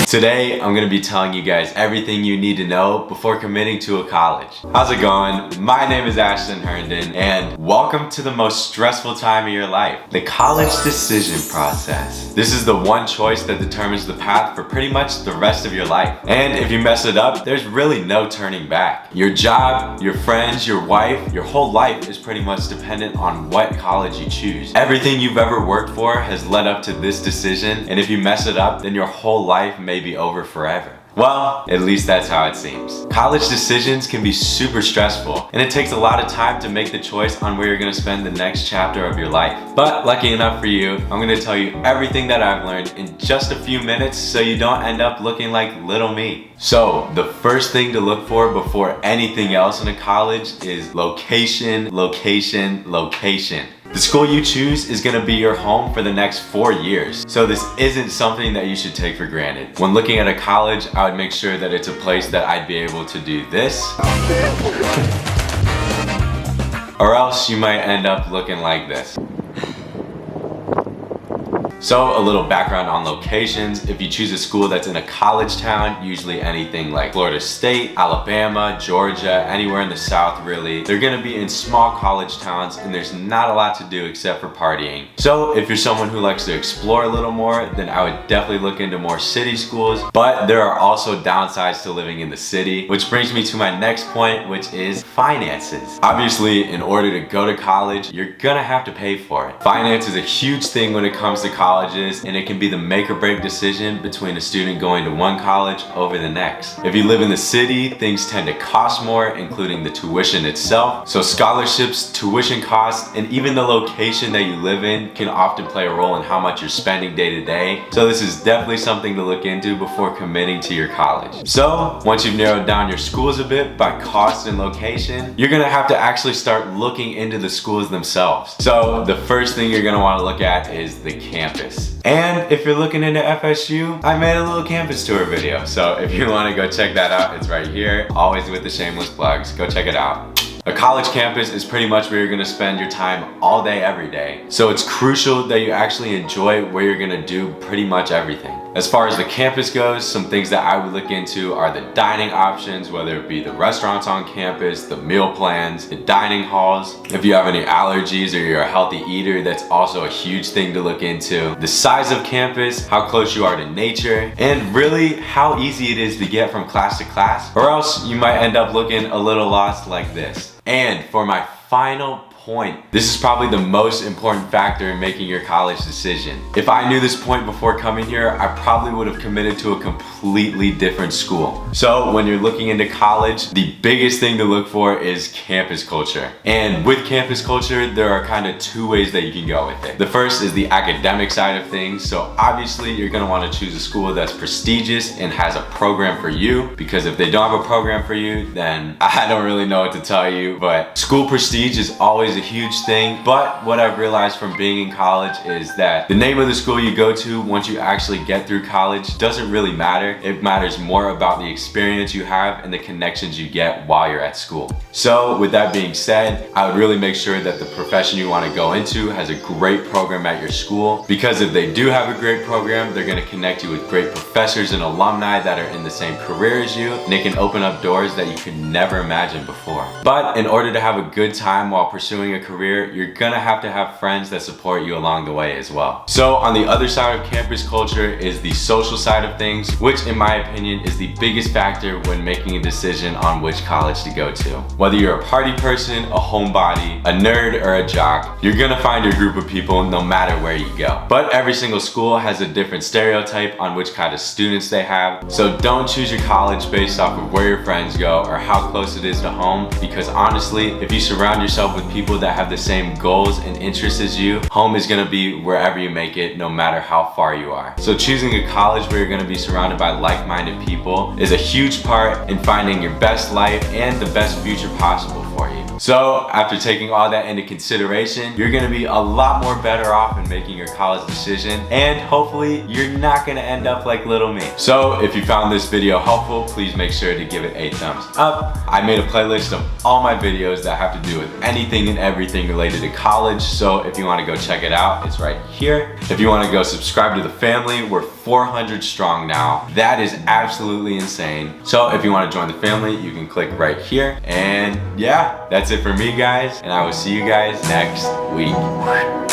Today, I'm gonna be telling you guys everything you need to know before committing to a college. How's it going? My name is Ashton Herndon, and welcome to the most stressful time of your life, the college decision process. This is the one choice that determines the path for pretty much the rest of your life. And if you mess it up, there's really no turning back. Your job, your friends, your wife, your whole life is pretty much dependent on what college you choose. Everything you've ever worked for has led up to this decision, and if you mess it up, then your whole life may be over forever. Well, at least that's how it seems. College decisions can be super stressful, and it takes a lot of time to make the choice on where you're gonna spend the next chapter of your life. But lucky enough for you, I'm gonna tell you everything that I've learned in just a few minutes so you don't end up looking like little me. So, the first thing to look for before anything else in a college is location, location, location. The school you choose is gonna be your home for the next 4 years. So this isn't something that you should take for granted. When looking at a college, I would make sure that it's a place that I'd be able to do this. Or else you might end up looking like this. So a little background on locations. If you choose a school that's in a college town, usually anything like Florida State, Alabama, Georgia, anywhere in the South really, they're gonna be in small college towns and there's not a lot to do except for partying. So if you're someone who likes to explore a little more, then I would definitely look into more city schools, but there are also downsides to living in the city, which brings me to my next point, which is finances. Obviously, in order to go to college, you're gonna have to pay for it. Finance is a huge thing when it comes to colleges, and it can be the make or break decision between a student going to one college over the next. If you live in the city, things tend to cost more, including the tuition itself. So scholarships, tuition costs, and even the location that you live in can often play a role in how much you're spending day to day. So this is definitely something to look into before committing to your college. So once you've narrowed down your schools a bit by cost and location, you're gonna have to actually start looking into the schools themselves. So the first thing you're gonna wanna look at is the campus. And if you're looking into FSU, I made a little campus tour video. So if you wanna go check that out, it's right here. Always with the shameless plugs, go check it out. A college campus is pretty much where you're gonna spend your time all day, every day. So it's crucial that you actually enjoy where you're gonna do pretty much everything. As far as the campus goes, some things that I would look into are the dining options, whether it be the restaurants on campus, the meal plans, the dining halls. If you have any allergies or you're a healthy eater, that's also a huge thing to look into. The size of campus, how close you are to nature, and really how easy it is to get from class to class, or else you might end up looking a little lost like this. And for my final point, this is probably the most important factor in making your college decision. If I knew this point before coming here, I probably would have committed to a completely different school. So when you're looking into college, the biggest thing to look for is campus culture. And with campus culture, there are kind of two ways that you can go with it. The first is the academic side of things. So obviously you're gonna wanna choose a school that's prestigious and has a program for you, because if they don't have a program for you, then I don't really know what to tell you, but school prestige is always a huge thing. But what I've realized from being in college is that the name of the school you go to once you actually get through college doesn't really matter. It matters more about the experience you have and the connections you get while you're at school. So with that being said, I would really make sure that the profession you want to go into has a great program at your school, because if they do have a great program, they're going to connect you with great professors and alumni that are in the same career as you, and it can open up doors that you could never imagine before. But in order to have a good time while pursuing a career, you're gonna have to have friends that support you along the way as well. So on the other side of campus culture is the social side of things, which in my opinion is the biggest factor when making a decision on which college to go to. Whether you're a party person, a homebody, a nerd, or a jock, you're gonna find your group of people no matter where you go. But every single school has a different stereotype on which kind of students they have. So don't choose your college based off of where your friends go or how close it is to home, because honestly, if you surround yourself with people that have the same goals and interests as you, home is gonna be wherever you make it, no matter how far you are. So choosing a college where you're gonna be surrounded by like-minded people is a huge part in finding your best life and the best future possible for you. So after taking all that into consideration, you're gonna be a lot more better off in making your college decision, and hopefully you're not gonna end up like little me. So if you found this video helpful, please make sure to give it a thumbs up. I made a playlist of all my videos that have to do with anything and everything related to college, so if you wanna go check it out, it's right here. If you wanna go subscribe to the family, we're 400 strong now. That is absolutely insane. So if you want to join the family, you can click right here. And yeah, that's it for me, guys. And I will see you guys next week.